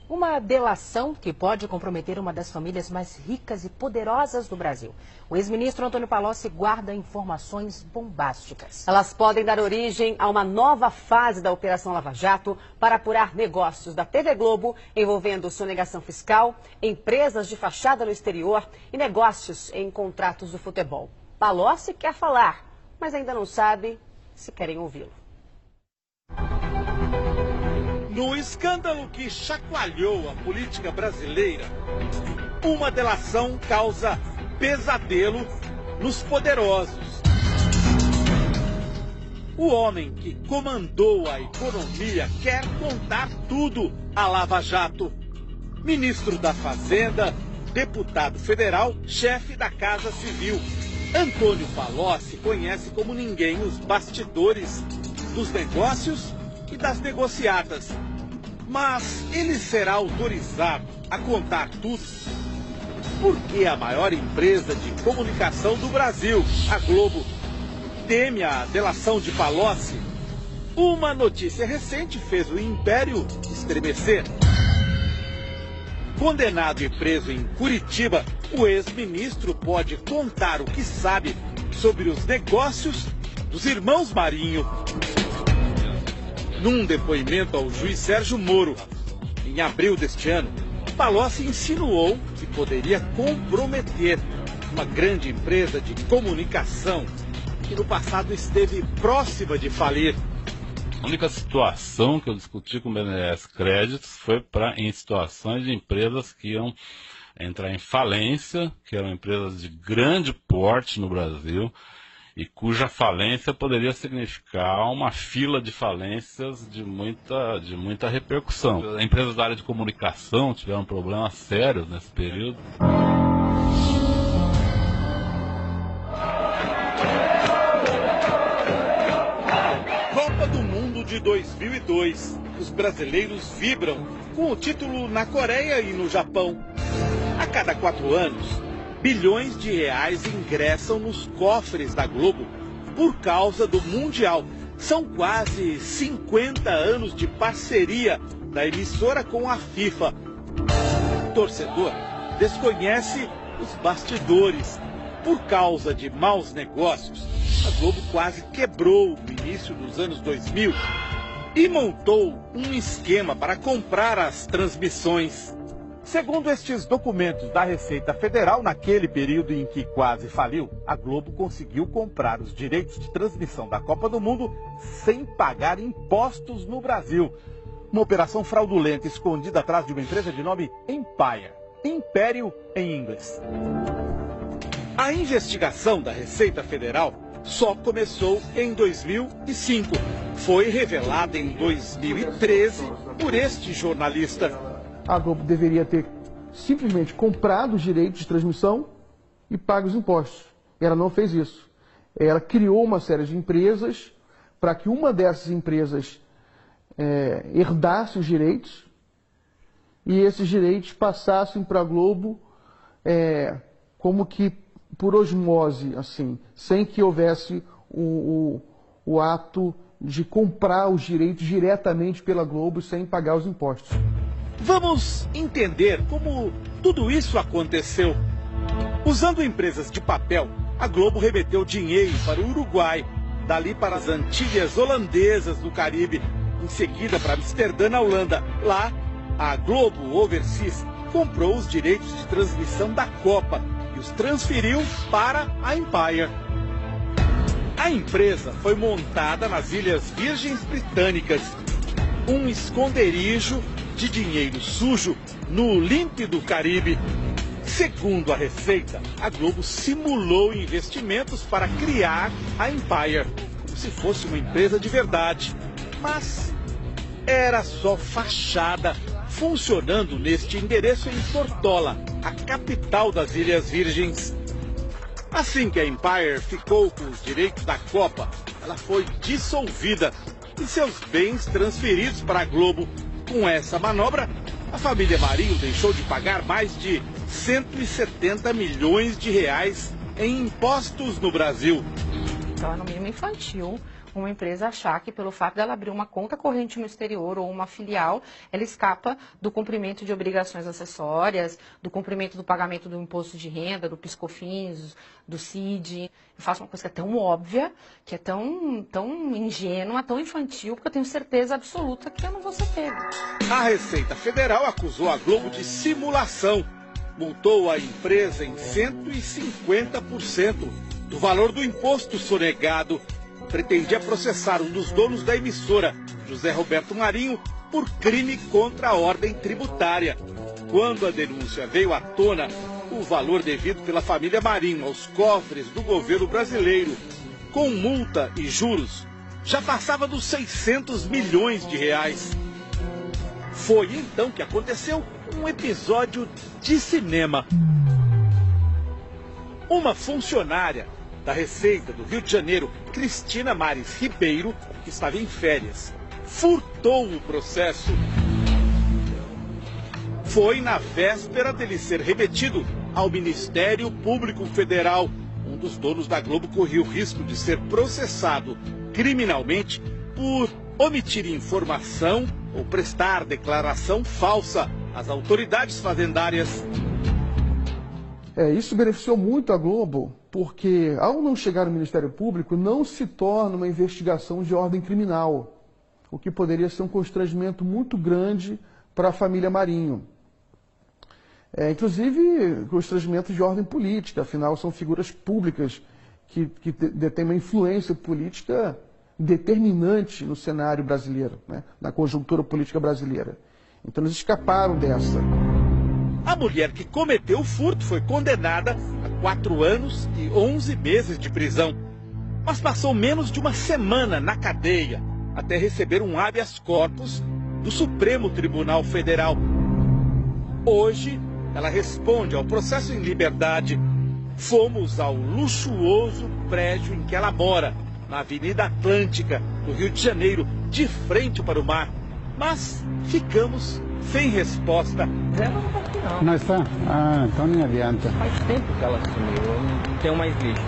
Uma delação que pode comprometer uma das famílias mais ricas e poderosas do Brasil. O ex-ministro Antônio Palocci guarda informações bombásticas. Elas podem dar origem a uma nova fase da Operação Lava Jato para apurar negócios da TV Globo envolvendo sonegação fiscal, empresas de fachada no exterior e negócios em contratos do futebol. Palocci quer falar, mas ainda não sabe se querem ouvi-lo. No escândalo que chacoalhou a política brasileira, uma delação causa pesadelo nos poderosos. O homem que comandou a economia quer contar tudo à Lava Jato. Ministro da Fazenda, deputado federal, chefe da Casa Civil. Antônio Palocci conhece como ninguém os bastidores dos negócios e das negociadas. Mas ele será autorizado a contar tudo? Porque a maior empresa de comunicação do Brasil, a Globo, teme a delação de Palocci? Uma notícia recente fez o império estremecer. Condenado e preso em Curitiba, o ex-ministro pode contar o que sabe sobre os negócios dos irmãos Marinho. Num depoimento ao juiz Sérgio Moro, em abril deste ano, Palocci insinuou que poderia comprometer uma grande empresa de comunicação que no passado esteve próxima de falir. A única situação que eu discuti com o BNDES Créditos foi em situações de empresas que iam entrar em falência, que eram empresas de grande porte no Brasil, e cuja falência poderia significar uma fila de falências de muita repercussão. Empresas da área de comunicação tiveram problemas sérios nesse período. Copa do Mundo de 2002. Os brasileiros vibram com o título na Coreia e no Japão. A cada 4 anos, bilhões de reais ingressam nos cofres da Globo por causa do Mundial. São quase 50 anos de parceria da emissora com a FIFA. O torcedor desconhece os bastidores. Por causa de maus negócios, a Globo quase quebrou no início dos anos 2000 e montou um esquema para comprar as transmissões. Segundo estes documentos da Receita Federal, naquele período em que quase faliu, a Globo conseguiu comprar os direitos de transmissão da Copa do Mundo sem pagar impostos no Brasil. Uma operação fraudulenta escondida atrás de uma empresa de nome Empire, Império em inglês. A investigação da Receita Federal só começou em 2005. Foi revelada em 2013 por este jornalista. A Globo deveria ter simplesmente comprado os direitos de transmissão e pago os impostos. Ela não fez isso. Ela criou uma série de empresas para que uma dessas empresas herdasse os direitos e esses direitos passassem para a Globo como que por osmose, assim, sem que houvesse o ato de comprar os direitos diretamente pela Globo sem pagar os impostos. Vamos entender como tudo isso aconteceu. Usando empresas de papel, a Globo remeteu dinheiro para o Uruguai, dali para as Antilhas Holandesas do Caribe, em seguida para Amsterdã, na Holanda. Lá, a Globo Overseas comprou os direitos de transmissão da Copa e os transferiu para a Empire. A empresa foi montada nas Ilhas Virgens Britânicas, um esconderijo de dinheiro sujo no límpido Caribe. Segundo a Receita, a Globo simulou investimentos para criar a Empire, como se fosse uma empresa de verdade. Mas era só fachada, funcionando neste endereço em Tortola, a capital das Ilhas Virgens. Assim que a Empire ficou com os direitos da Copa, ela foi dissolvida e seus bens transferidos para a Globo. Com essa manobra, a família Marinho deixou de pagar mais de 170 milhões de reais em impostos no Brasil. Então é no mínimo infantil uma empresa achar que pelo fato dela abrir uma conta corrente no exterior ou uma filial, ela escapa do cumprimento de obrigações acessórias, do cumprimento do pagamento do imposto de renda, do PIS/COFINS, do CID. Eu faço uma coisa que é tão óbvia, que é tão ingênua, tão infantil, porque eu tenho certeza absoluta que eu não vou ser pega. A Receita Federal acusou a Globo de simulação. Multou a empresa em 150% do valor do imposto sonegado. Pretendia processar um dos donos da emissora, José Roberto Marinho, por crime contra a ordem tributária. Quando a denúncia veio à tona, o valor devido pela família Marinho aos cofres do governo brasileiro, com multa e juros, já passava dos 600 milhões de reais. Foi então que aconteceu um episódio de cinema. Uma funcionária da Receita do Rio de Janeiro, Cristina Mares Ribeiro, que estava em férias, furtou o processo. Foi na véspera dele ser remetido ao Ministério Público Federal. Um dos donos da Globo corria o risco de ser processado criminalmente por omitir informação ou prestar declaração falsa às autoridades fazendárias. Isso beneficiou muito a Globo, porque ao não chegar no Ministério Público, não se torna uma investigação de ordem criminal, o que poderia ser um constrangimento muito grande para a família Marinho. Inclusive, constrangimentos de ordem política, afinal são figuras públicas que detêm uma influência política determinante no cenário brasileiro, né, na conjuntura política brasileira. Então eles escaparam dessa. A mulher que cometeu o furto foi condenada a 4 anos e 11 meses de prisão, mas passou menos de uma semana na cadeia até receber um habeas corpus do Supremo Tribunal Federal. Hoje, ela responde ao processo em liberdade. Fomos ao luxuoso prédio em que ela mora, na Avenida Atlântica, no Rio de Janeiro, de frente para o mar. Mas ficamos sem resposta. Ela não está aqui, não. Não está? Ah, então nem adianta. Faz tempo que ela sumiu, eu não tenho mais visto.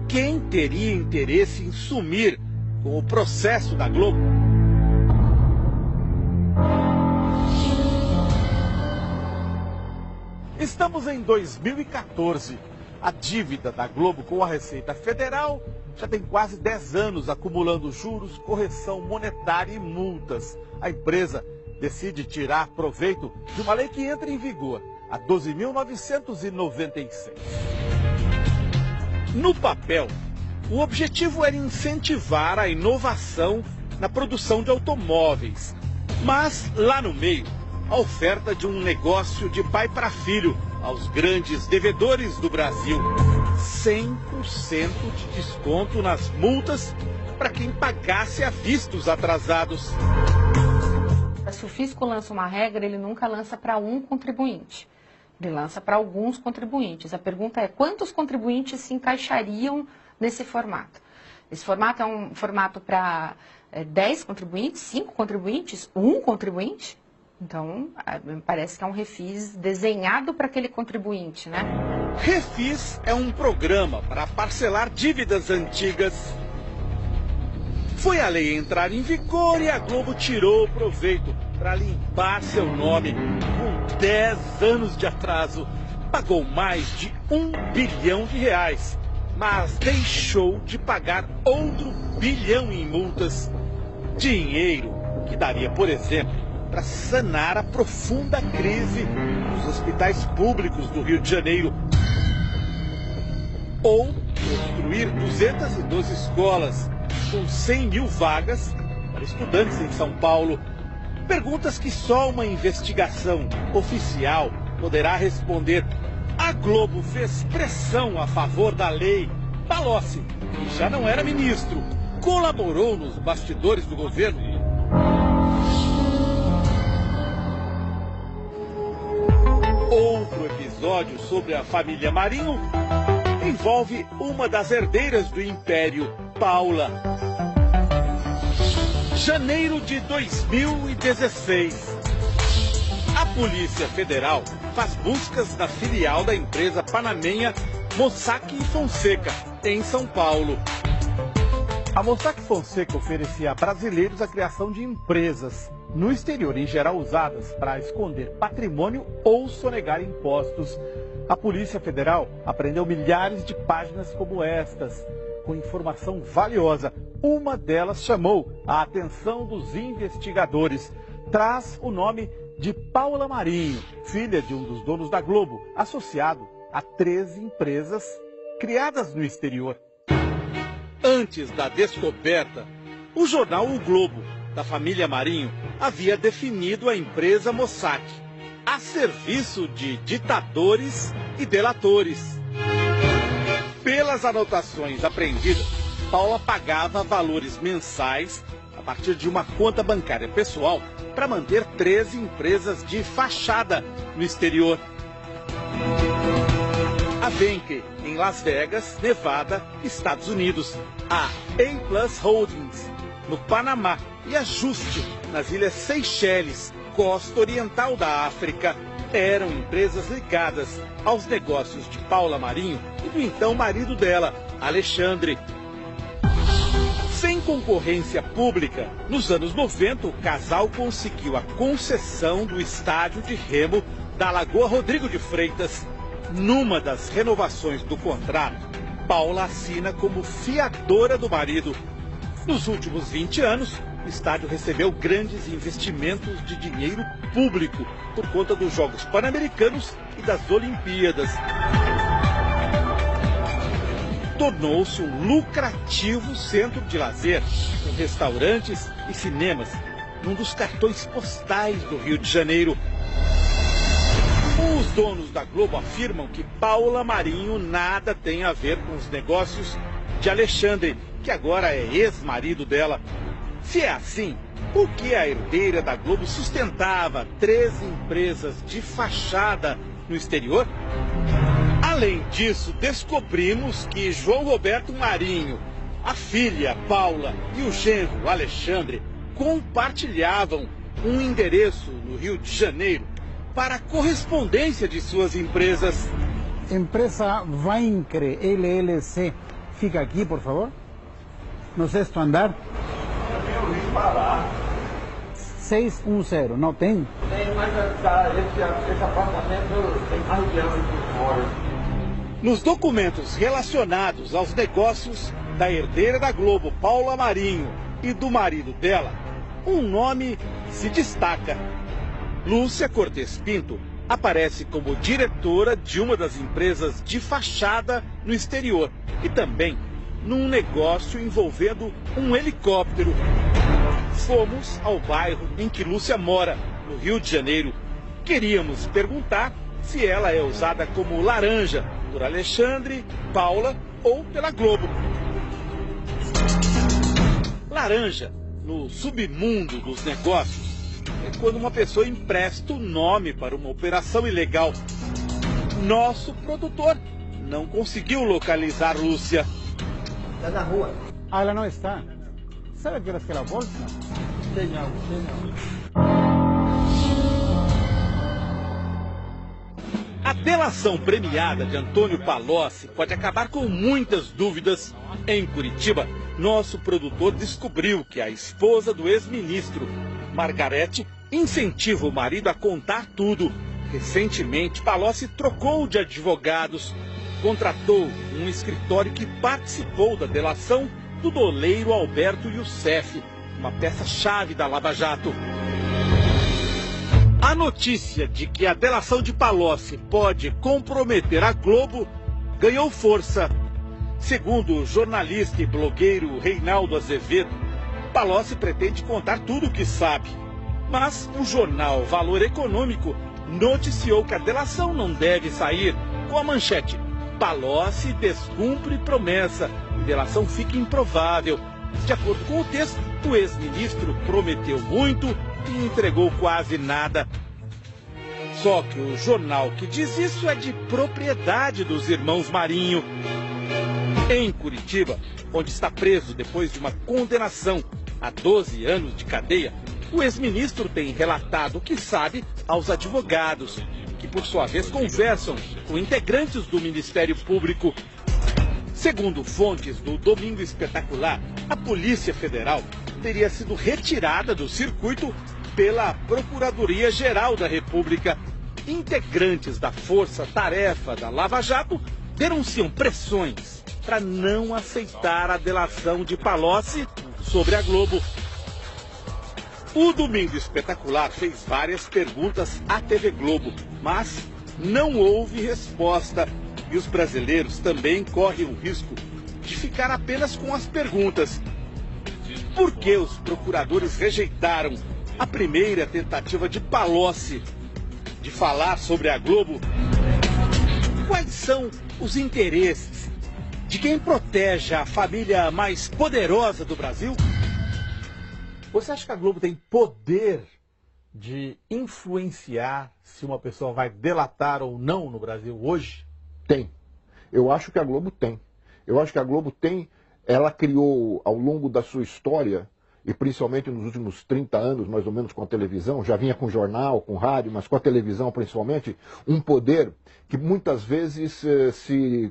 Quem teria interesse em sumir com o processo da Globo? Estamos em 2014. A dívida da Globo com a Receita Federal já tem quase 10 anos acumulando juros, correção monetária e multas. A empresa decide tirar proveito de uma lei que entra em vigor, a 12.996. No papel, o objetivo era incentivar a inovação na produção de automóveis. Mas, lá no meio, a oferta de um negócio de pai para filho aos grandes devedores do Brasil. 100% de desconto nas multas para quem pagasse à vista os atrasados. Se o fisco lança uma regra, ele nunca lança para um contribuinte. Ele lança para alguns contribuintes. A pergunta é, quantos contribuintes se encaixariam nesse formato? Esse formato é um formato para 10 contribuintes, 5 contribuintes, 1 contribuinte? Então, parece que é um refis desenhado para aquele contribuinte, né? Refis é um programa para parcelar dívidas antigas. Foi a lei entrar em vigor e a Globo tirou proveito para limpar seu nome. Com 10 anos de atraso, pagou mais de R$1 bilhão, mas deixou de pagar outro bilhão em multas. Dinheiro que daria, por exemplo, para sanar a profunda crise nos hospitais públicos do Rio de Janeiro. Ou construir 212 escolas com 100 mil vagas para estudantes em São Paulo. Perguntas que só uma investigação oficial poderá responder. A Globo fez pressão a favor da lei. Palocci, que já não era ministro, colaborou nos bastidores do governo. Outro episódio sobre a família Marinho envolve uma das herdeiras do Império, Paula. Janeiro de 2016. A Polícia Federal faz buscas na filial da empresa panamenha Mossack e Fonseca, em São Paulo. A Mossack Fonseca oferecia a brasileiros a criação de empresas no exterior, em geral usadas para esconder patrimônio ou sonegar impostos. A Polícia Federal apreendeu milhares de páginas como estas, com informação valiosa. Uma delas chamou a atenção dos investigadores. Traz o nome de Paula Marinho, filha de um dos donos da Globo, associado a 13 empresas criadas no exterior. Antes da descoberta, o jornal O Globo, da família Marinho, havia definido a empresa Mossack a serviço de ditadores e delatores. Pelas anotações apreendidas, Paula pagava valores mensais a partir de uma conta bancária pessoal para manter 13 empresas de fachada no exterior. A Venke, em Las Vegas, Nevada, Estados Unidos. A A+ Holdings, no Panamá. E a Juste, nas Ilhas Seychelles, costa oriental da África. Eram empresas ligadas aos negócios de Paula Marinho e do então marido dela, Alexandre. Sem concorrência pública, nos anos 90, o casal conseguiu a concessão do estádio de remo da Lagoa Rodrigo de Freitas. Numa das renovações do contrato, Paula assina como fiadora do marido. Nos últimos 20 anos, o estádio recebeu grandes investimentos de dinheiro público por conta dos Jogos Pan-Americanos e das Olimpíadas. Tornou-se um lucrativo centro de lazer, com restaurantes e cinemas, num dos cartões postais do Rio de Janeiro. Os donos da Globo afirmam que Paula Marinho nada tem a ver com os negócios de Alexandre, que agora é ex-marido dela. Se é assim, por que a herdeira da Globo sustentava 13 empresas de fachada no exterior? Além disso, descobrimos que João Roberto Marinho, a filha Paula e o genro Alexandre compartilhavam um endereço no Rio de Janeiro para a correspondência de suas empresas. Empresa Vaincre LLC. Fica aqui, por favor. No sexto andar. 610, não tem? Tem, mas esse apartamento tem mais de anos de fora. Nos documentos relacionados aos negócios da herdeira da Globo, Paula Marinho, e do marido dela, um nome se destaca. Lúcia Cortes Pinto aparece como diretora de uma das empresas de fachada no exterior e também num negócio envolvendo um helicóptero. Fomos ao bairro em que Lúcia mora, no Rio de Janeiro. Queríamos perguntar se ela é usada como laranja por Alexandre, Paula ou pela Globo. Laranja, no submundo dos negócios, é quando uma pessoa empresta o nome para uma operação ilegal. Nosso produtor não conseguiu localizar Lúcia. Está na rua. Ah, ela não está. Sabe que horas que ela volta? Sei não. A delação premiada de Antônio Palocci pode acabar com muitas dúvidas. Em Curitiba, nosso produtor descobriu que a esposa do ex-ministro, Margarete, incentiva o marido a contar tudo. Recentemente, Palocci trocou de advogados, contratou um escritório que participou da delação do doleiro Alberto Youssef, uma peça-chave da Lava Jato. A notícia de que a delação de Palocci pode comprometer a Globo ganhou força. Segundo o jornalista e blogueiro Reinaldo Azevedo, Palocci pretende contar tudo o que sabe. Mas o jornal Valor Econômico noticiou que a delação não deve sair com a manchete: Palocci descumpre promessa e delação fica improvável. De acordo com o texto, o ex-ministro prometeu muito e entregou quase nada. Só que o jornal que diz isso é de propriedade dos irmãos Marinho. Em Curitiba, onde está preso depois de uma condenação a 12 anos de cadeia, o ex-ministro tem relatado o que sabe aos advogados, que por sua vez conversam com integrantes do Ministério Público. Segundo fontes do Domingo Espetacular, a Polícia Federal teria sido retirada do circuito pela Procuradoria-Geral da República. Integrantes da força-tarefa da Lava Jato denunciam pressões para não aceitar a delação de Palocci sobre a Globo. O Domingo Espetacular fez várias perguntas à TV Globo, mas não houve resposta. E os brasileiros também correm o risco de ficar apenas com as perguntas. Por que os procuradores rejeitaram a primeira tentativa de Palocci de falar sobre a Globo? Quais são os interesses de quem protege a família mais poderosa do Brasil? Você acha que a Globo tem poder de influenciar se uma pessoa vai delatar ou não no Brasil hoje? Tem. Eu acho que a Globo tem. Eu acho que a Globo tem. Ela criou, ao longo da sua história, e principalmente nos últimos 30 anos, mais ou menos, com a televisão, já vinha com jornal, com rádio, mas com a televisão principalmente, um poder que muitas vezes se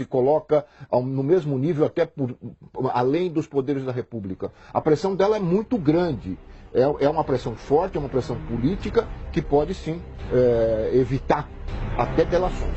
coloca no mesmo nível, até além dos poderes da República. A pressão dela é muito grande. É uma pressão forte, é uma pressão política que pode sim evitar até delações.